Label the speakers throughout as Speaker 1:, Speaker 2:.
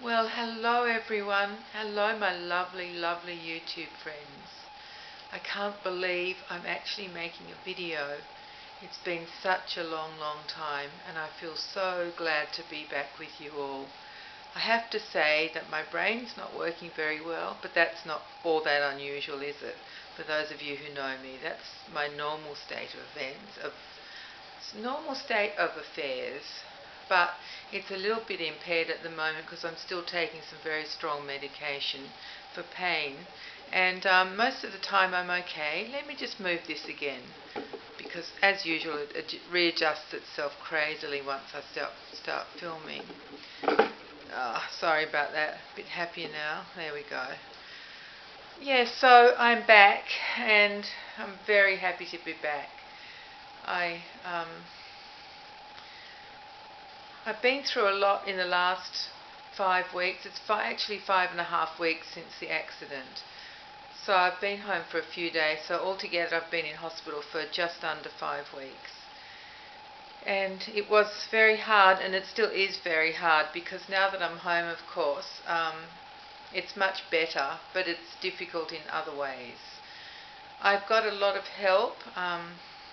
Speaker 1: Well, hello everyone. Hello my lovely, lovely YouTube friends. I can't believe I'm actually making a video. It's been such a long, long time and I feel so glad to be back with you all. I have to say that my brain's not working very well, but that's not all that unusual, is it? For those of you who know me, that's my normal state of affairs, but it's a little bit impaired at the moment because I'm still taking some very strong medication for pain, and most of the time I'm okay. Let me just move this again, because as usual it readjusts itself crazily once I start filming. Sorry about that. A bit happier now. There we go. Yeah, so I'm back and I'm very happy to be back. I've been through a lot in the last 5 weeks. It's actually 5.5 weeks since the accident. So I've been home for a few days. So altogether I've been in hospital for just under 5 weeks. And it was very hard, and it still is very hard, because now that I'm home, of course, it's much better, but it's difficult in other ways. I've got a lot of help.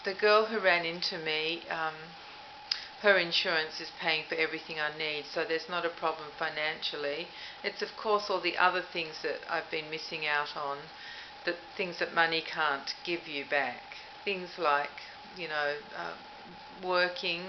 Speaker 1: The girl who ran into me, her insurance is paying for everything I need, so there's not a problem financially. It's of course all the other things that I've been missing out on, the things that money can't give you back. Things like, working,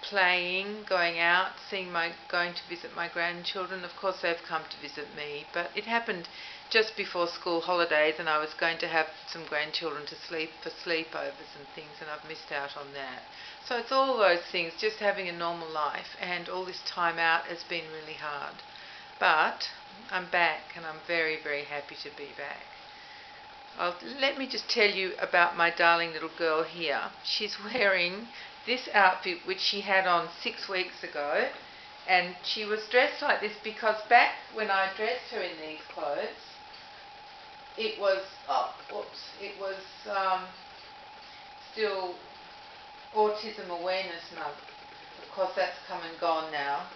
Speaker 1: playing, going out, going to visit my grandchildren. Of course they've come to visit me, but it happened just before school holidays and I was going to have some grandchildren for sleepovers and things, and I've missed out on that. So it's all those things, just having a normal life, and all this time out has been really hard. But I'm back and I'm very, very happy to be back. Let me just tell you about my darling little girl here. She's wearing this outfit which she had on 6 weeks ago, and she was dressed like this because back when I dressed her in these clothes, it was still Autism Awareness Month. Of course that's come and gone now.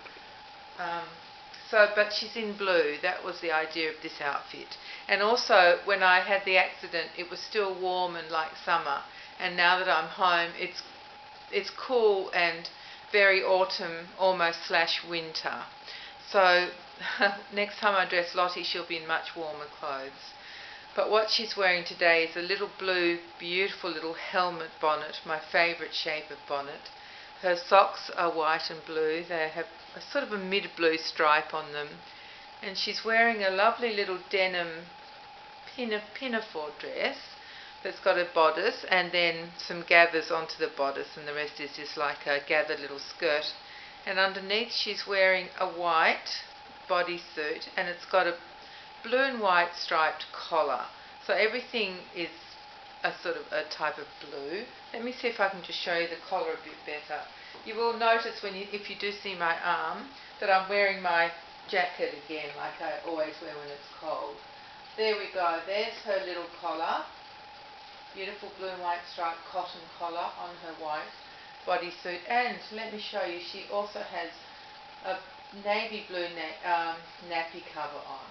Speaker 1: But she's in blue. That was the idea of this outfit. And also, when I had the accident, it was still warm and like summer. And now that I'm home, it's cool and very autumn, almost / winter. So next time I dress Lottie, she'll be in much warmer clothes. But what she's wearing today is a little blue, beautiful little helmet bonnet, my favourite shape of bonnet. Her socks are white and blue. They have a sort of a mid-blue stripe on them. And she's wearing a lovely little denim pinafore dress that's got a bodice and then some gathers onto the bodice, and the rest is just like a gathered little skirt. And underneath she's wearing a white bodysuit, and it's got a blue and white striped collar. So everything is a sort of a type of blue. Let me see if I can just show you the collar a bit better. You will notice if you do see my arm that I'm wearing my jacket again, like I always wear when it's cold. There we go. There's her little collar. Beautiful blue and white striped cotton collar on her white bodysuit. And let me show you, she also has a navy blue nappy cover on.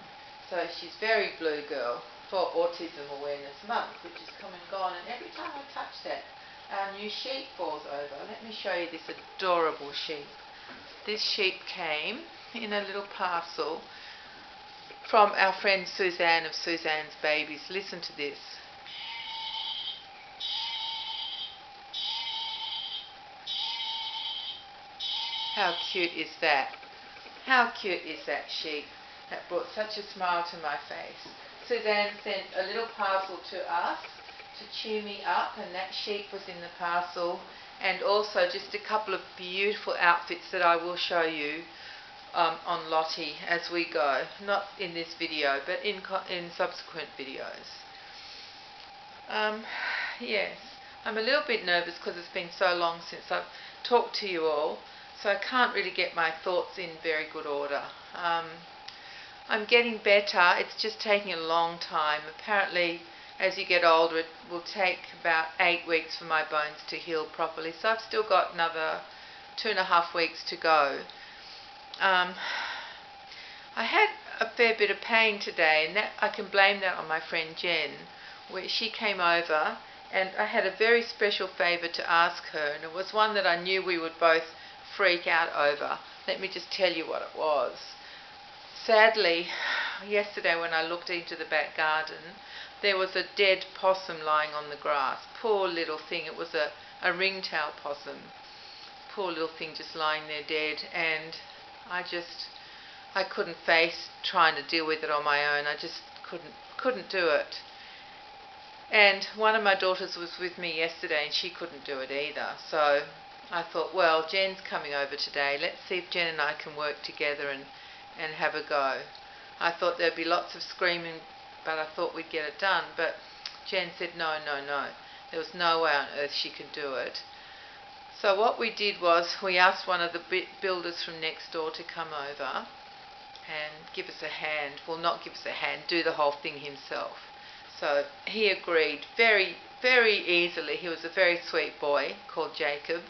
Speaker 1: So she's very blue girl for Autism Awareness Month, which has come and gone, and every time I touch that, our new sheep falls over. Let me show you this adorable sheep. This sheep came in a little parcel from our friend Suzanne of Suzanne's Babies. Listen to this. How cute is that? How cute is that sheep? That brought such a smile to my face. Suzanne sent a little parcel to us to cheer me up, and that sheep was in the parcel, and also just a couple of beautiful outfits that I will show you on Lottie as we go. Not in this video, but in subsequent videos. Yes, I'm a little bit nervous because it's been so long since I've talked to you all, so I can't really get my thoughts in very good order. I'm getting better. It's just taking a long time. Apparently, as you get older, it will take about 8 weeks for my bones to heal properly. So I've still got another 2.5 weeks to go. I had a fair bit of pain today, and that I can blame that on my friend Jen, where she came over, and I had a very special favour to ask her, and it was one that I knew we would both freak out over. Let me just tell you what it was. Sadly, yesterday when I looked into the back garden, there was a dead possum lying on the grass. Poor little thing. It was a ringtail possum. Poor little thing just lying there dead, and I couldn't face trying to deal with it on my own. I just couldn't do it. And one of my daughters was with me yesterday, and she couldn't do it either. So I thought, well, Jen's coming over today. Let's see if Jen and I can work together and have a go. I thought there'd be lots of screaming, but I thought we'd get it done. But Jen said no. There was no way on earth she could do it. So what we did was we asked one of the builders from next door to come over and give us a hand. Well, not give us a hand, do the whole thing himself. So he agreed very, very easily. He was a very sweet boy called Jacob.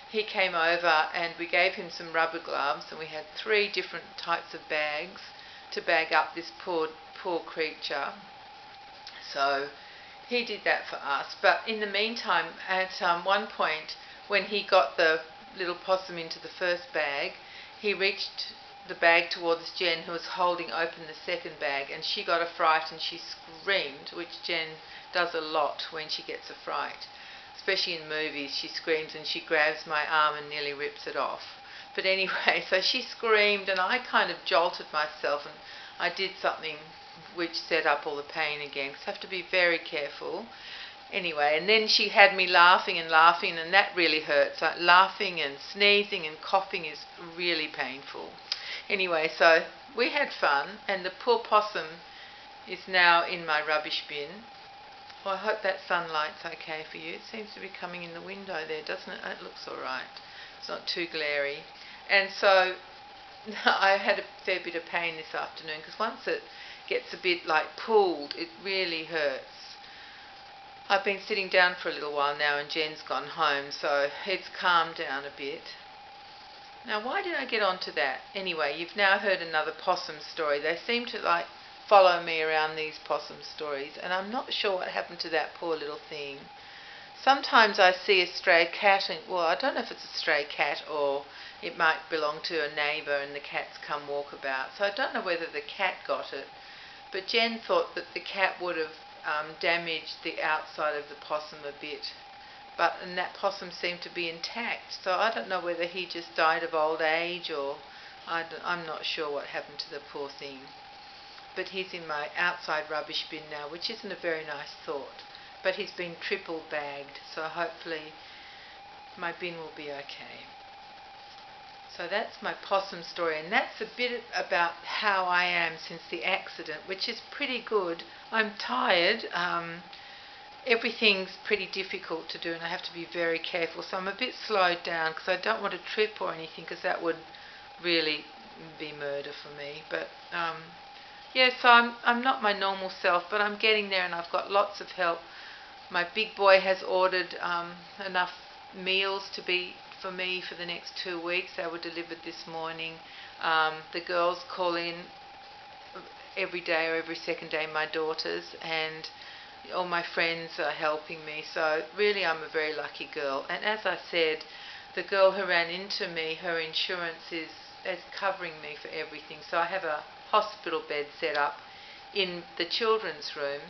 Speaker 1: He came over and we gave him some rubber gloves, and we had 3 different types of bags to bag up this poor creature. So he did that for us. But in the meantime, at one point, when he got the little possum into the first bag, he reached the bag towards Jen, who was holding open the second bag, and she got a fright and she screamed, which Jen does a lot when she gets a fright. Especially in movies, she screams and she grabs my arm and nearly rips it off. But anyway, so she screamed and I kind of jolted myself, and I did something which set up all the pain again, because I have to be very careful. Anyway, and then she had me laughing, and that really hurts. Like, laughing and sneezing and coughing is really painful. Anyway, so we had fun, and the poor possum is now in my rubbish bin. Well, I hope that sunlight's okay for you. It seems to be coming in the window there, doesn't it? It looks all right. It's not too glary. And so I had a fair bit of pain this afternoon, because once it gets a bit like pulled, it really hurts. I've been sitting down for a little while now, and Jen's gone home, so it's calmed down a bit. Now, why did I get onto that? Anyway, you've now heard another possum story. They seem to follow me around, these possum stories, and I'm not sure what happened to that poor little thing. Sometimes I see a stray cat, and well, I don't know if it's a stray cat or it might belong to a neighbour and the cats come walk about. So I don't know whether the cat got it, but Jen thought that the cat would have damaged the outside of the possum a bit. And that possum seemed to be intact, so I don't know whether he just died of old age, or I'm not sure what happened to the poor thing. But he's in my outside rubbish bin now, which isn't a very nice thought. But he's been triple bagged, so hopefully my bin will be okay. So that's my possum story, and that's a bit about how I am since the accident, which is pretty good. I'm tired. Everything's pretty difficult to do, and I have to be very careful. So I'm a bit slowed down because I don't want to trip or anything, because that would really be murder for me. But yeah, so I'm not my normal self, but I'm getting there, and I've got lots of help. My big boy has ordered enough meals to be for me for the next 2 weeks. They were delivered this morning. The girls call in every day or every second day, my daughters, and all my friends are helping me. So really I'm a very lucky girl. And as I said, the girl who ran into me, her insurance is covering me for everything. So I have a hospital bed set up in the children's room.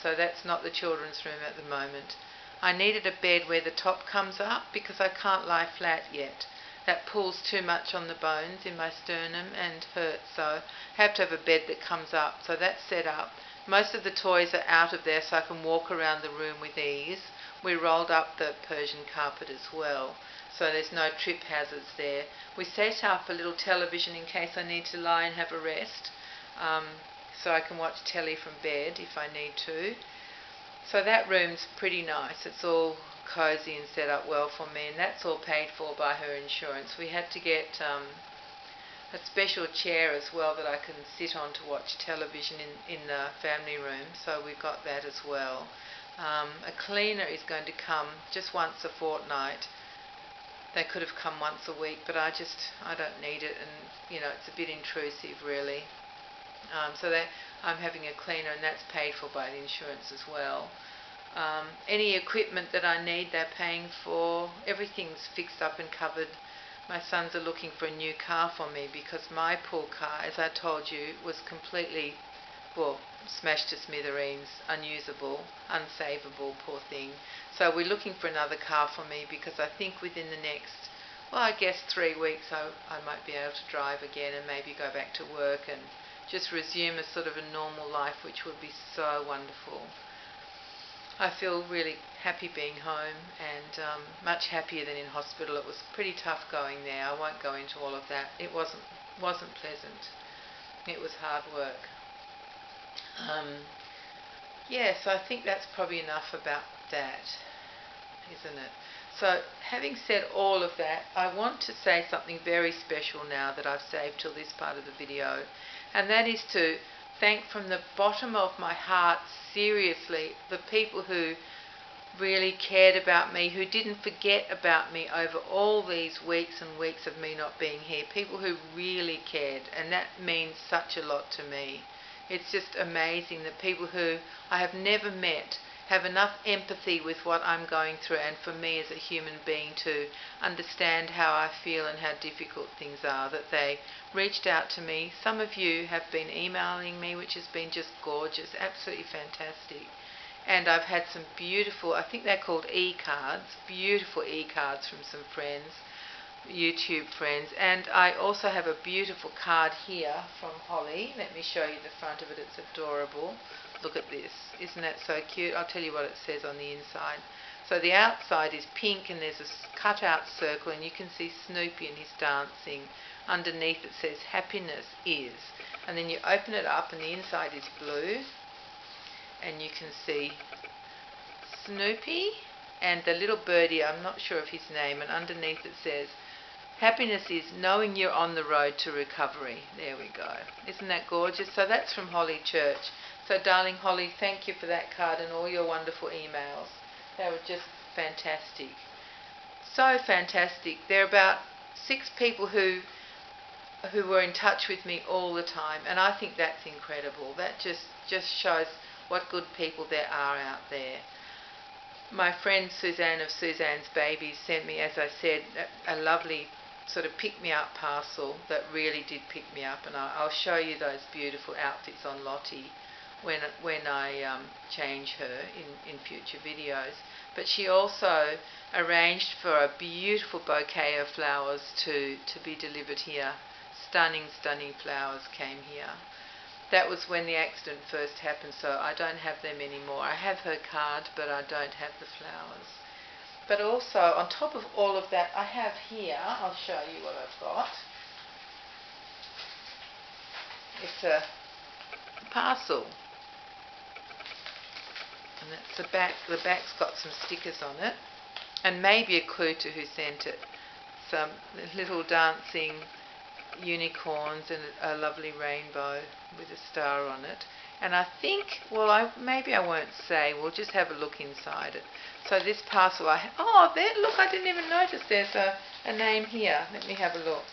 Speaker 1: So that's not the children's room at the moment. I needed a bed where the top comes up, because I can't lie flat yet. That pulls too much on the bones in my sternum and hurts, so I have to have a bed that comes up. So that's set up. Most of the toys are out of there, so I can walk around the room with ease. We rolled up the Persian carpet as well, so there's no trip hazards there. We set up a little television in case I need to lie and have a rest, so I can watch telly from bed if I need to. So that room's pretty nice. It's all cosy and set up well for me, and that's all paid for by her insurance. We had to get a special chair as well that I can sit on to watch television in the family room, so we've got that as well. A cleaner is going to come just once a fortnight they could have come once a week, but I don't need it, and it's a bit intrusive really. So I'm having a cleaner, and that's paid for by the insurance as well. Any equipment that I need, they're paying for. Everything's fixed up and covered. My sons are looking for a new car for me because my poor car, as I told you, was completely, smashed to smithereens, unusable, unsavable, poor thing. So we're looking for another car for me because I think within the next, I guess 3 weeks I might be able to drive again and maybe go back to work and just resume a sort of a normal life, which would be so wonderful. I feel really happy being home, and much happier than in hospital. It was pretty tough going there. I won't go into all of that. It wasn't pleasant. It was hard work. So I think that's probably enough about that, isn't it? So having said all of that, I want to say something very special now that I've saved till this part of the video, and that is to thank from the bottom of my heart, seriously, the people who really cared about me, who didn't forget about me over all these weeks and weeks of me not being here. People who really cared, and that means such a lot to me. It's just amazing that people who I have never met have enough empathy with what I'm going through, and for me as a human being to understand how I feel and how difficult things are, that they reached out to me. Some of you have been emailing me, which has been just gorgeous, absolutely fantastic. And I've had some beautiful, I think they're called e-cards, beautiful e-cards from some friends, YouTube friends. And I also have a beautiful card here from Holly. Let me show you the front of it. It's adorable. Look at this. Isn't that so cute? I'll tell you what it says on the inside. So the outside is pink, and there's a cut-out circle, and you can see Snoopy and his dancing. Underneath it says happiness is. And then you open it up, and the inside is blue, and you can see Snoopy and the little birdie, I'm not sure of his name, and underneath it says happiness is knowing you're on the road to recovery. There we go. Isn't that gorgeous? So that's from Holly Church. So darling Holly, thank you for that card and all your wonderful emails. They were just fantastic. So fantastic. There are about 6 people who were in touch with me all the time, and I think that's incredible. That just shows what good people there are out there. My friend Suzanne of Suzanne's Babies sent me, as I said, a lovely sort of pick-me-up parcel that really did pick me up, and I'll show you those beautiful outfits on Lottie when I change her in future videos. But she also arranged for a beautiful bouquet of flowers to be delivered here. Stunning, stunning flowers came here. That was when the accident first happened, so I don't have them anymore. I have her card, but I don't have the flowers. But also, on top of all of that, I have here, I'll show you what I've got. It's a parcel. And that's the back. The back's got some stickers on it, and maybe a clue to who sent it. Some little dancing unicorns and a lovely rainbow with a star on it. And I think, maybe I won't say, we'll just have a look inside it. So this parcel there, look, I didn't even notice there's a name here. Let me have a look.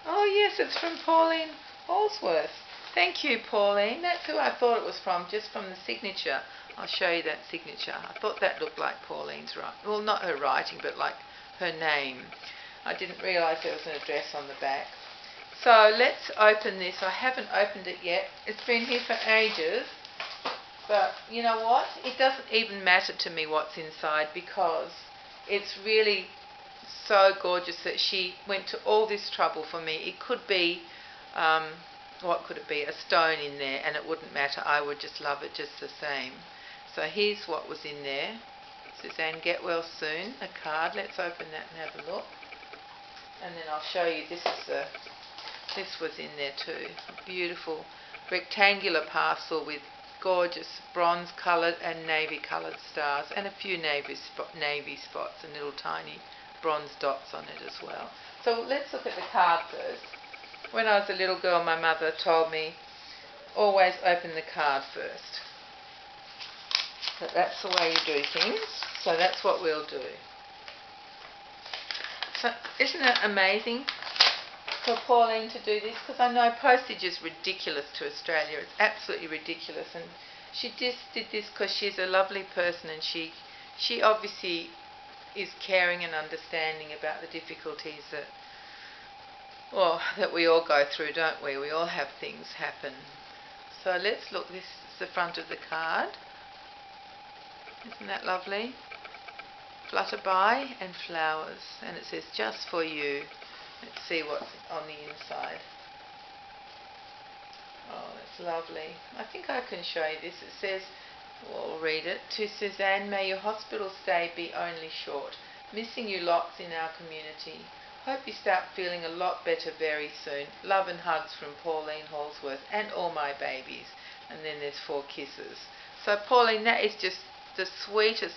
Speaker 1: Oh yes, it's from Pauline Allsworth. Thank you, Pauline. That's who I thought it was from, just from the signature. I'll show you that signature. I thought that looked like Pauline's writing. Well, not her writing, but like her name. I didn't realise there was an address on the back. So let's open this. I haven't opened it yet. It's been here for ages. But you know what? It doesn't even matter to me what's inside, because it's really so gorgeous that she went to all this trouble for me. It could be, what could it be? A stone in there, and it wouldn't matter. I would just love it just the same. So here's what was in there. Suzanne, get well soon. A card. Let's open that and have a look. And then I'll show you, this was in there too. A beautiful rectangular parcel with gorgeous bronze coloured and navy coloured stars, and a few navy spots and little tiny bronze dots on it as well. So let's look at the card first. When I was a little girl, my mother told me, always open the card first. But that's the way you do things, so that's what we'll do. So isn't it amazing for Pauline to do this? Because I know postage is ridiculous to Australia. It's absolutely ridiculous. And she just did this because she's a lovely person, and she obviously is caring and understanding about the difficulties that we all go through, don't we? We all have things happen. So let's look. This is the front of the card. Isn't that lovely? Flutterby and flowers, and it says just for you. Let's see what's on the inside. Oh, that's lovely. I think I can show you this. It says, we'll read it. To Suzanne, may your hospital stay be only short. Missing you lots in our community. Hope you start feeling a lot better very soon. Love and hugs from Pauline Halsworth and all my babies. And then there's 4 kisses. So Pauline, that is just the sweetest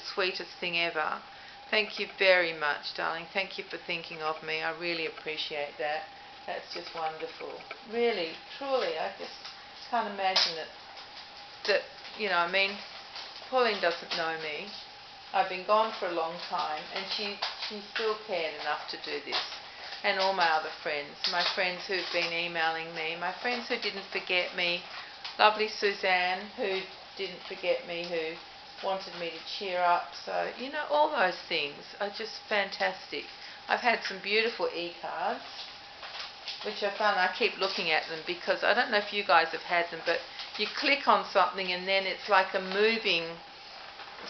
Speaker 1: thing ever. Thank you very much, darling. Thank you for thinking of me. I really appreciate that. That's just wonderful. Really, truly, I just can't imagine that I mean, Pauline doesn't know me. I've been gone for a long time, and she still cared enough to do this. And all my other friends, my friends who've been emailing me, my friends who didn't forget me, lovely Suzanne who didn't forget me, who wanted me to cheer up. So, all those things are just fantastic. I've had some beautiful e-cards, which are fun. I keep looking at them because I don't know if you guys have had them, but you click on something and then it's like a moving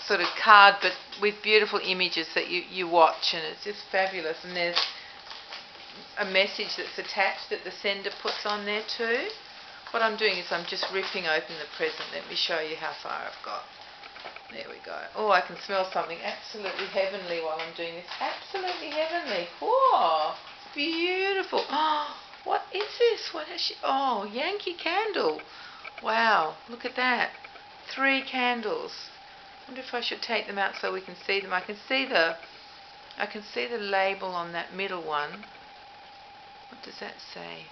Speaker 1: sort of card, but with beautiful images that you watch, and it's just fabulous. And there's a message that's attached that the sender puts on there too. What I'm doing is I'm just ripping open the present. Let me show you how far I've got. There we go. Oh, I can smell something absolutely heavenly while I'm doing this. Absolutely heavenly. Whoa, beautiful. Oh, what is this? What has she? Oh, Yankee Candle. Wow, look at that. 3 candles. I wonder if I should take them out so we can see them. I can see the label on that middle one. What does that say?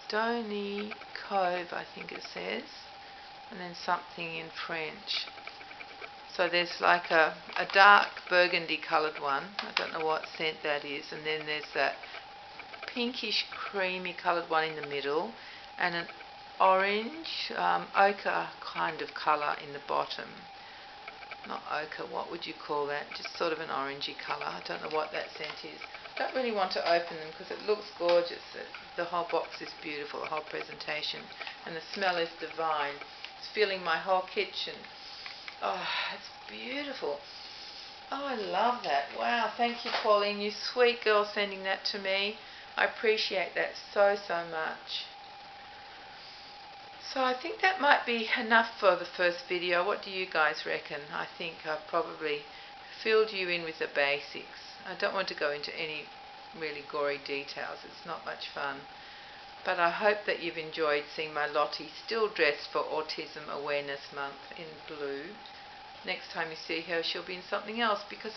Speaker 1: Stony Cove, I think it says. And then something in French. So there's like a dark burgundy coloured one. I don't know what scent that is. And then there's that pinkish creamy coloured one in the middle. And an orange, ochre kind of colour in the bottom. Not ochre, what would you call that? Just sort of an orangey colour. I don't know what that scent is. Don't really want to open them because it looks gorgeous. The whole box is beautiful, the whole presentation. And the smell is divine. It's filling my whole kitchen. Oh, it's beautiful. Oh, I love that. Wow, thank you, Pauline. You sweet girl sending that to me. I appreciate that so much. So I think that might be enough for the first video. What do you guys reckon? I think I've probably filled you in with the basics. I don't want to go into any really gory details. It's not much fun. But I hope that you've enjoyed seeing my Lottie still dressed for Autism Awareness Month in blue. Next time you see her, she'll be in something else, because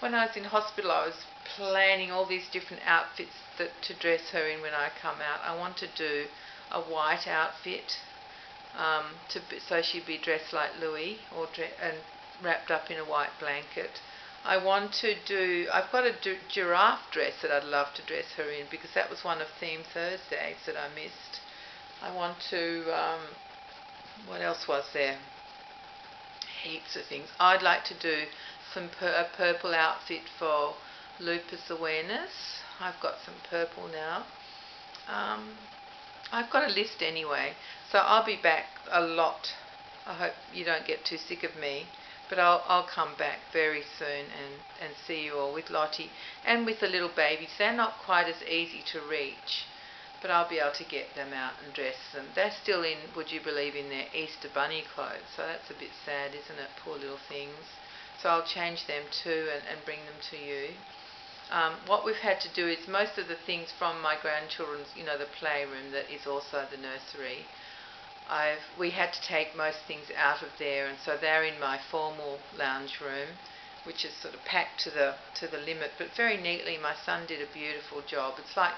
Speaker 1: when I was in hospital, I was planning all these different outfits to dress her in when I come out. I want to do a white outfit, so she'd be dressed like Louis, and wrapped up in a white blanket. I've got a giraffe dress that I'd love to dress her in, because that was one of Theme Thursdays that I missed. I want to, what else was there? Heaps of things. I'd like to do a purple outfit for lupus awareness. I've got some purple now. I've got a list anyway, so I'll be back a lot. I hope you don't get too sick of me. But I'll come back very soon and see you all with Lottie and with the little babies. They're not quite as easy to reach, but I'll be able to get them out and dress them. They're still in, would you believe, in their Easter bunny clothes, so that's a bit sad, isn't it? Poor little things. So I'll change them too and bring them to you. What we've had to do is most of the things from my grandchildren's, the playroom that is also the nursery, we had to take most things out of there, and so they're in my formal lounge room, which is sort of packed to the limit, but very neatly. My son did a beautiful job. It's like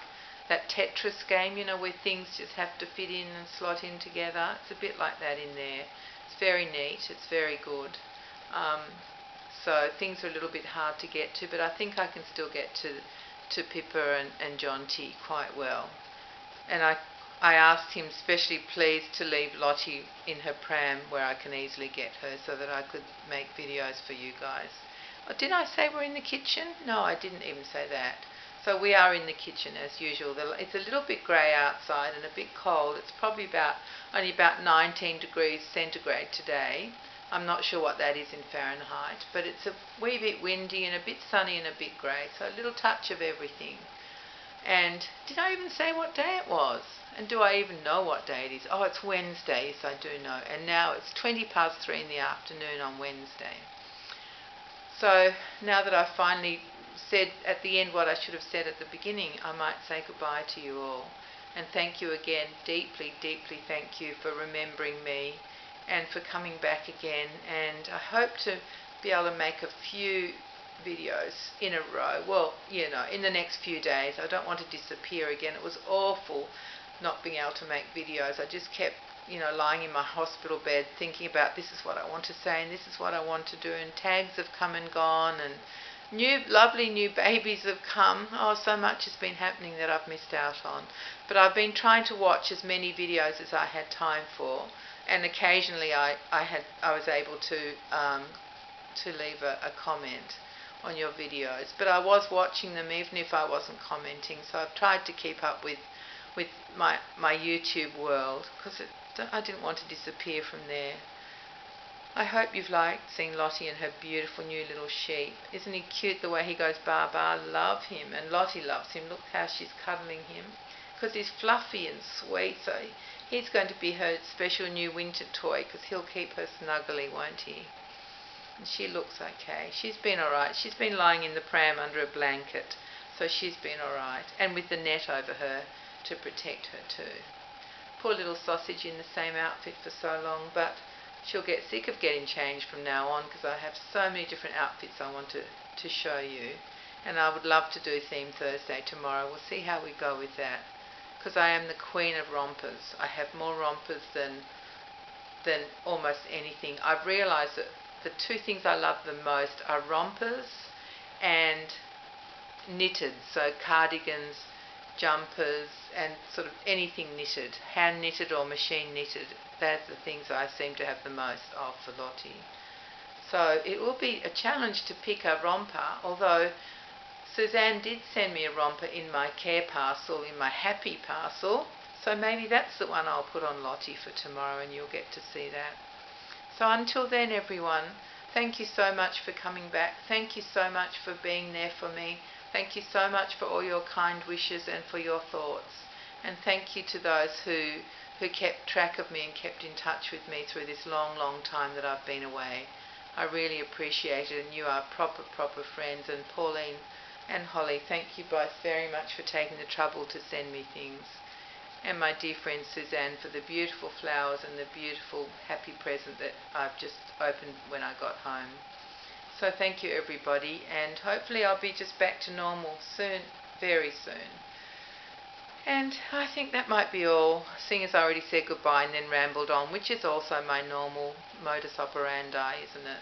Speaker 1: that Tetris game, where things just have to fit in and slot in together. It's a bit like that in there. It's very neat. It's very good. So things are a little bit hard to get to, but I think I can still get to Pippa and John T quite well. And I asked him specially please to leave Lottie in her pram where I can easily get her so that I could make videos for you guys. Oh, didn't I say we're in the kitchen? No, I didn't even say that. So we are in the kitchen as usual. It's a little bit grey outside and a bit cold. It's probably only about 19 degrees centigrade today. I'm not sure what that is in Fahrenheit, but it's a wee bit windy and a bit sunny and a bit grey, so a little touch of everything. And did I even say what day it was? And do I even know what day it is? Oh, it's Wednesday, yes I do know. And now it's 3:20 in the afternoon on Wednesday. So now that I've finally said at the end what I should have said at the beginning, I might say goodbye to you all. And thank you again, deeply, deeply thank you for remembering me and for coming back again. And I hope to be able to make a few videos in a row. Well, you know, in the next few days. I don't want to disappear again. It was awful not being able to make videos. I just kept, you know, lying in my hospital bed thinking about this is what I want to say and this is what I want to do, and tags have come and gone and lovely new babies have come. Oh, so much has been happening that I've missed out on. But I've been trying to watch as many videos as I had time for, and occasionally I was able to leave a comment on your videos. But I was watching them even if I wasn't commenting, so I've tried to keep up with my YouTube world because I didn't want to disappear from there. I hope you've liked seeing Lottie and her beautiful new little sheep. Isn't he cute the way he goes ba ba? Love him, and Lottie loves him. Look how she's cuddling him because he's fluffy and sweet, so he's going to be her special new winter toy because he'll keep her snuggly, won't he? And she looks okay. She's been alright. She's been lying in the pram under a blanket, so she's been alright, and with the net over her to protect her too. Poor little sausage in the same outfit for so long, but she'll get sick of getting changed from now on because I have so many different outfits I want to show you. And I would love to do Theme Thursday tomorrow. We'll see how we go with that because I am the queen of rompers. I have more rompers than almost anything. I've realised that the two things I love the most are rompers and knitted, so cardigans, jumpers, and sort of anything knitted, hand knitted or machine knitted. That's the things I seem to have the most of for Lottie. So it will be a challenge to pick a romper, although Suzanne did send me a romper in my care parcel, in my happy parcel, so maybe that's the one I'll put on Lottie for tomorrow and you'll get to see that. So until then everyone, thank you so much for coming back. Thank you so much for being there for me. Thank you so much for all your kind wishes and for your thoughts. And thank you to those who kept track of me and kept in touch with me through this long, long time that I've been away. I really appreciate it, and you are proper friends. And Pauline and Holly, thank you both very much for taking the trouble to send me things. And my dear friend Suzanne for the beautiful flowers and the beautiful happy present that I've just opened when I got home. So thank you everybody, and hopefully I'll be just back to normal soon, very soon. And I think that might be all, seeing as I already said goodbye and then rambled on, which is also my normal modus operandi, isn't it?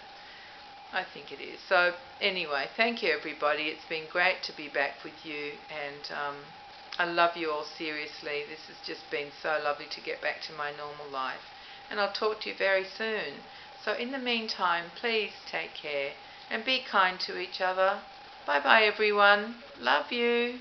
Speaker 1: I think it is. So anyway, thank you everybody. It's been great to be back with you, and I love you all seriously. This has just been so lovely to get back to my normal life. And I'll talk to you very soon. So in the meantime, please take care and be kind to each other. Bye bye everyone. Love you.